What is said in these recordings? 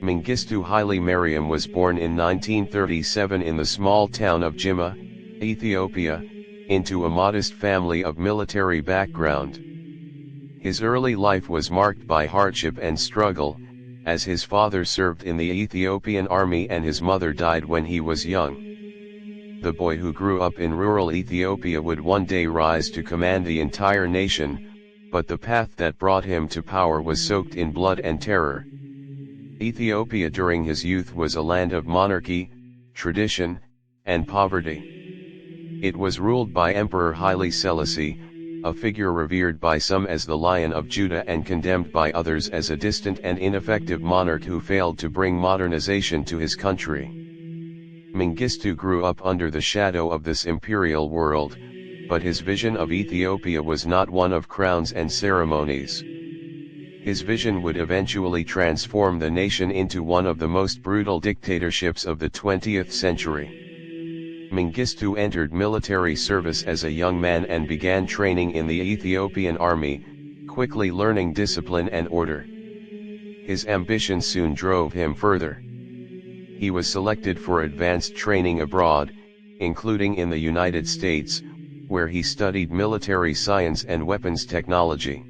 Mengistu Haile Mariam was born in 1937 in the small town of Jimma, Ethiopia, into a modest family of military background. His early life was marked by hardship and struggle, as his father served in the Ethiopian army and his mother died when he was young. The boy who grew up in rural Ethiopia would one day rise to command the entire nation, but the path that brought him to power was soaked in blood and terror. Ethiopia during his youth was a land of monarchy, tradition, and poverty. It was ruled by Emperor Haile Selassie, a figure revered by some as the Lion of Judah and condemned by others as a distant and ineffective monarch who failed to bring modernization to his country. Mengistu grew up under the shadow of this imperial world, but his vision of Ethiopia was not one of crowns and ceremonies. His vision would eventually transform the nation into one of the most brutal dictatorships of the 20th century. Mengistu entered military service as a young man and began training in the Ethiopian army, quickly learning discipline and order. His ambition soon drove him further. He was selected for advanced training abroad, including in the United States, where he studied military science and weapons technology.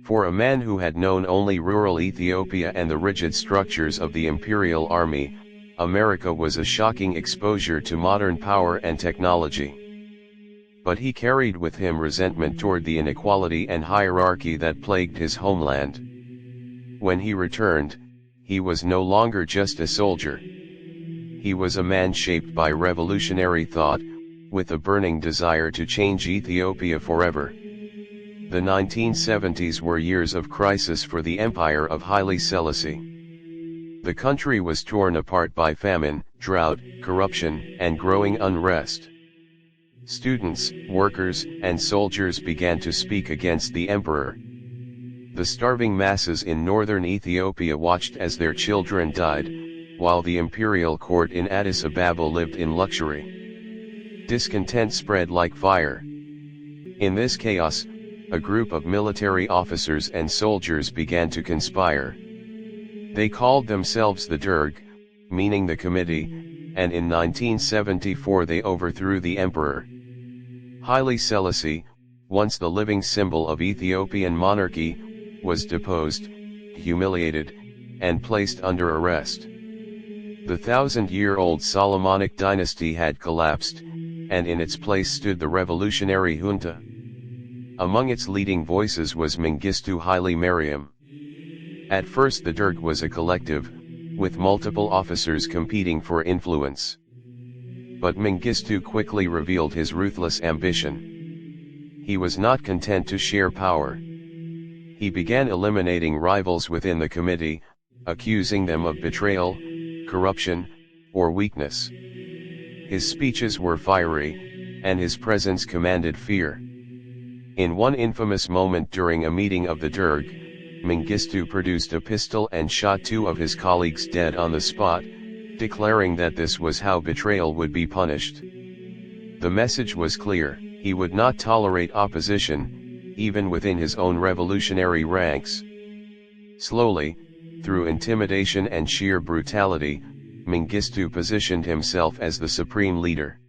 For a man who had known only rural Ethiopia and the rigid structures of the imperial army, America was a shocking exposure to modern power and technology. But he carried with him resentment toward the inequality and hierarchy that plagued his homeland. When he returned, he was no longer just a soldier. He was a man shaped by revolutionary thought, with a burning desire to change Ethiopia forever. The 1970s were years of crisis for the empire of Haile Selassie. The country was torn apart by famine, drought, corruption, and growing unrest. Students, workers, and soldiers began to speak against the emperor. The starving masses in northern Ethiopia watched as their children died, while the imperial court in Addis Ababa lived in luxury. Discontent spread like fire. In this chaos, a group of military officers and soldiers began to conspire. They called themselves the Derg, meaning the committee, and in 1974 they overthrew the emperor. Haile Selassie, once the living symbol of Ethiopian monarchy, was deposed, humiliated, and placed under arrest. The 1,000-year-old Solomonic dynasty had collapsed, and in its place stood the revolutionary junta. Among its leading voices was Mengistu Haile Mariam. At first the Derg was a collective, with multiple officers competing for influence. But Mengistu quickly revealed his ruthless ambition. He was not content to share power. He began eliminating rivals within the committee, accusing them of betrayal, corruption, or weakness. His speeches were fiery, and his presence commanded fear. In one infamous moment during a meeting of the Derg, Mengistu produced a pistol and shot two of his colleagues dead on the spot, declaring that this was how betrayal would be punished. The message was clear: he would not tolerate opposition, even within his own revolutionary ranks. Slowly, through intimidation and sheer brutality, Mengistu positioned himself as the supreme leader.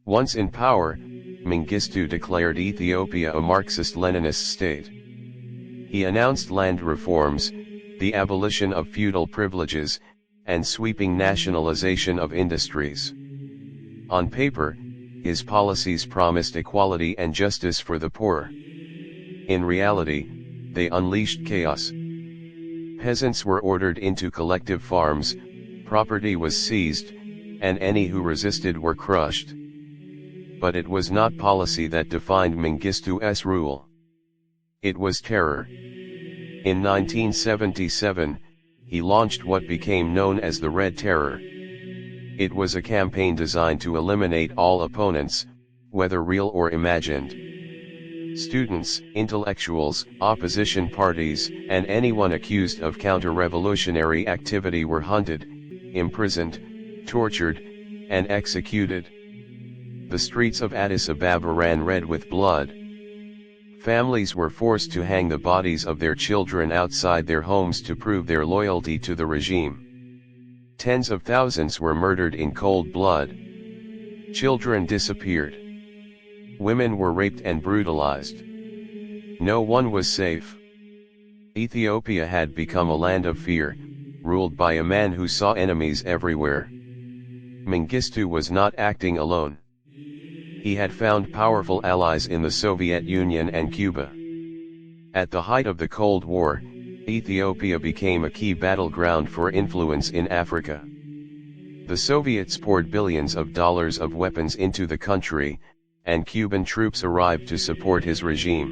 Once in power, Mengistu declared Ethiopia a Marxist-Leninist state. He announced land reforms, the abolition of feudal privileges, and sweeping nationalization of industries. On paper, his policies promised equality and justice for the poor. In reality, they unleashed chaos. Peasants were ordered into collective farms, property was seized, and any who resisted were crushed. But it was not policy that defined Mengistu's rule. It was terror. In 1977, he launched what became known as the Red Terror. It was a campaign designed to eliminate all opponents, whether real or imagined. Students, intellectuals, opposition parties, and anyone accused of counter-revolutionary activity were hunted, imprisoned, tortured, and executed. The streets of Addis Ababa ran red with blood. Families were forced to hang the bodies of their children outside their homes to prove their loyalty to the regime. Tens of thousands were murdered in cold blood. Children disappeared. Women were raped and brutalized. No one was safe. Ethiopia had become a land of fear, ruled by a man who saw enemies everywhere. Mengistu was not acting alone. He had found powerful allies in the Soviet Union and Cuba. At the height of the Cold War, Ethiopia became a key battleground for influence in Africa. The Soviets poured billions of dollars of weapons into the country, and Cuban troops arrived to support his regime.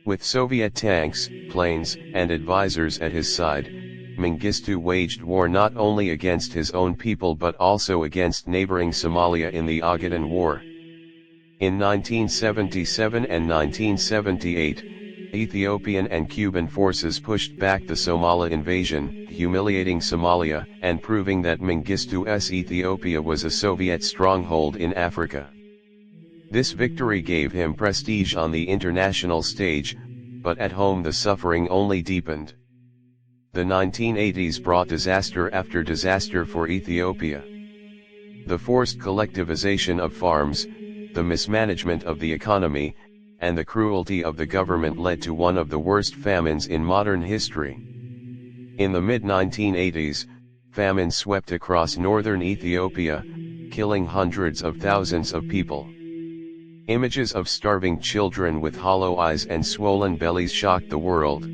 With Soviet tanks, planes, and advisors at his side, Mengistu waged war not only against his own people but also against neighboring Somalia in the Ogaden War. In 1977 and 1978, Ethiopian and Cuban forces pushed back the Somali invasion, humiliating Somalia and proving that Mengistu's Ethiopia was a Soviet stronghold in Africa. This victory gave him prestige on the international stage, but at home the suffering only deepened. The 1980s brought disaster after disaster for Ethiopia. The forced collectivization of farms, the mismanagement of the economy, and the cruelty of the government led to one of the worst famines in modern history. In the mid-1980s, famine swept across northern Ethiopia, killing hundreds of thousands of people. Images of starving children with hollow eyes and swollen bellies shocked the world.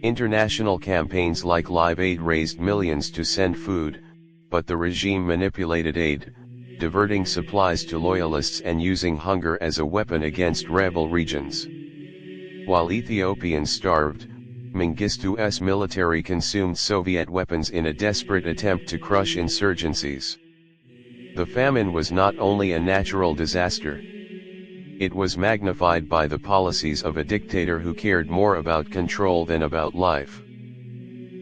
International campaigns like Live Aid raised millions to send food, but the regime manipulated aid, diverting supplies to loyalists and using hunger as a weapon against rebel regions. While Ethiopians starved, Mengistu's military consumed Soviet weapons in a desperate attempt to crush insurgencies. The famine was not only a natural disaster. It was magnified by the policies of a dictator who cared more about control than about life.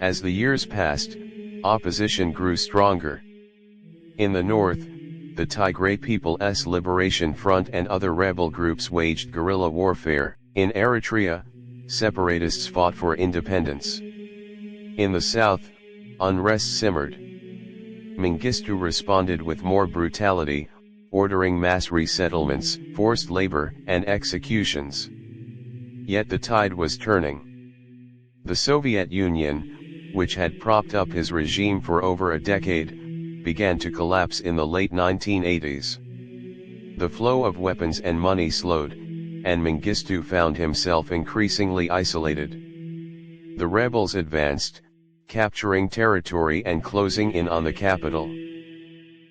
As the years passed, opposition grew stronger. In the north, the Tigray People's Liberation Front and other rebel groups waged guerrilla warfare. In Eritrea, separatists fought for independence. In the south, unrest simmered. Mengistu responded with more brutality, ordering mass resettlements, forced labor, and executions. Yet the tide was turning. The Soviet Union, which had propped up his regime for over a decade, began to collapse in the late 1980s. The flow of weapons and money slowed, and Mengistu found himself increasingly isolated. The rebels advanced, capturing territory and closing in on the capital.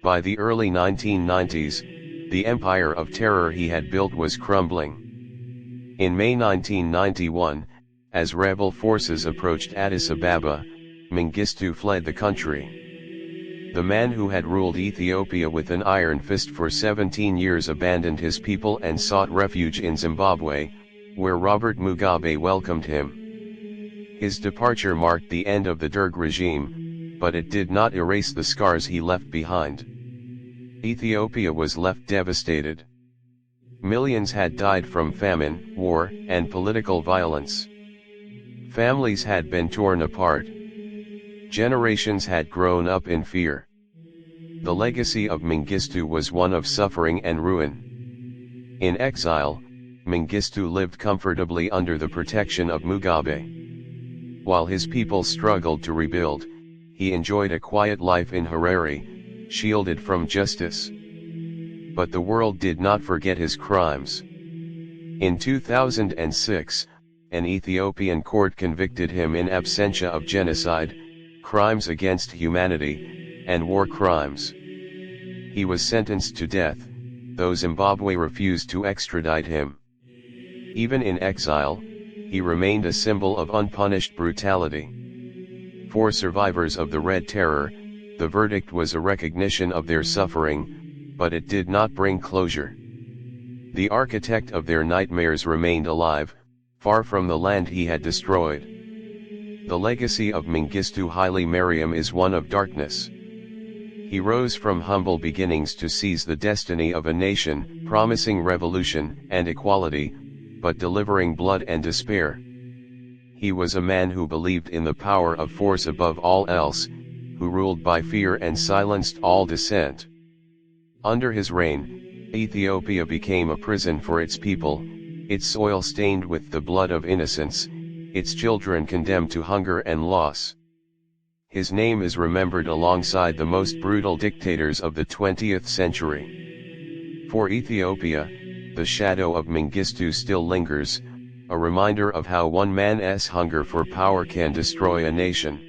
By the early 1990s, the empire of terror he had built was crumbling. In May 1991, as rebel forces approached Addis Ababa, Mengistu fled the country. The man who had ruled Ethiopia with an iron fist for 17 years abandoned his people and sought refuge in Zimbabwe, where Robert Mugabe welcomed him. His departure marked the end of the Derg regime, but it did not erase the scars he left behind. Ethiopia was left devastated. Millions had died from famine, war, and political violence. Families had been torn apart. Generations had grown up in fear. The legacy of Mengistu was one of suffering and ruin. In exile, Mengistu lived comfortably under the protection of Mugabe. While his people struggled to rebuild, he enjoyed a quiet life in Harare, shielded from justice. But the world did not forget his crimes. In 2006, an Ethiopian court convicted him in absentia of genocide, crimes against humanity, and war crimes. He was sentenced to death, though Zimbabwe refused to extradite him. Even in exile, he remained a symbol of unpunished brutality. For survivors of the Red Terror, the verdict was a recognition of their suffering, but it did not bring closure. The architect of their nightmares remained alive, far from the land he had destroyed. The legacy of Mengistu Haile Mariam is one of darkness. He rose from humble beginnings to seize the destiny of a nation, promising revolution and equality, but delivering blood and despair. He was a man who believed in the power of force above all else, who ruled by fear and silenced all dissent. Under his reign, Ethiopia became a prison for its people, its soil stained with the blood of innocents, its children condemned to hunger and loss. His name is remembered alongside the most brutal dictators of the 20th century. For Ethiopia, the shadow of Mengistu still lingers, a reminder of how one man's hunger for power can destroy a nation.